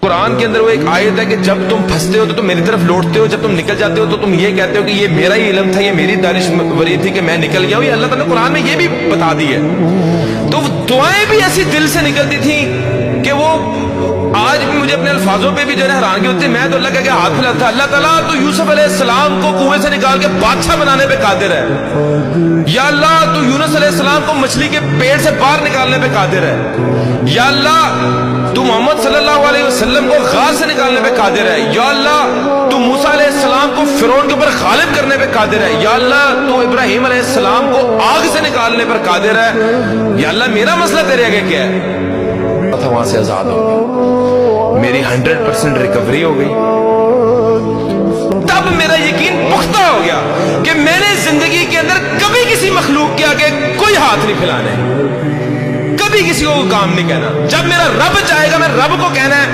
قرآن کے اندر وہ ایک آیت ہے کہ جب تم پھنستے ہو تو تم میری طرف لوٹتے ہو، جب تم نکل جاتے ہو تو تم یہ کہتے ہو کہ یہ میرا ہی علم تھا، یہ میری دانشوری تھی کہ میں نکل گیا ہوں. یہ اللہ تعالیٰ نے قرآن میں یہ بھی بتا دی ہے. تو دعائیں بھی ایسی دل سے نکلتی تھیں کہ وہ آج بھی مجھے اپنے الفاظوں پہ بھی جو ہے حیرانگی ہوتی ہے. میں تو اللہ کا ہاتھ پھیلاتا تھا. اللہ تعالیٰ تو یوسف علیہ السلام کو کنویں سے نکال کے بادشاہ بنانے پہ قادر ہے. یا اللہ تو یونس علیہ السلام کو مچھلی کے پیٹ سے باہر نکالنے پہ قادر ہے. یا اللہ تو محمد صلی اللہ علیہ وسلم کو غار سے نکالنے پہ قادر ہے. یا اللہ تو موسیٰ علیہ السلام کو فرعون کے اوپر غالب کرنے پہ قادر ہے. یا اللہ تو ابراہیم علیہ السلام کو آگ سے نکالنے پر قادر ہے. یا اللہ میرا مسئلہ تیرے آگے کیا ہے؟ وہاں سے آزاد ہو گیا، میری 100% ریکوری ہو گئی. تب میرا یقین پختہ ہو گیا کہ میں نے زندگی کے اندر کبھی کسی مخلوق کے آگے کوئی ہاتھ نہیں پھیلانا ہے، کبھی کسی کو کام نہیں کہنا. جب میرا رب چاہے گا میں رب کو کہنا ہے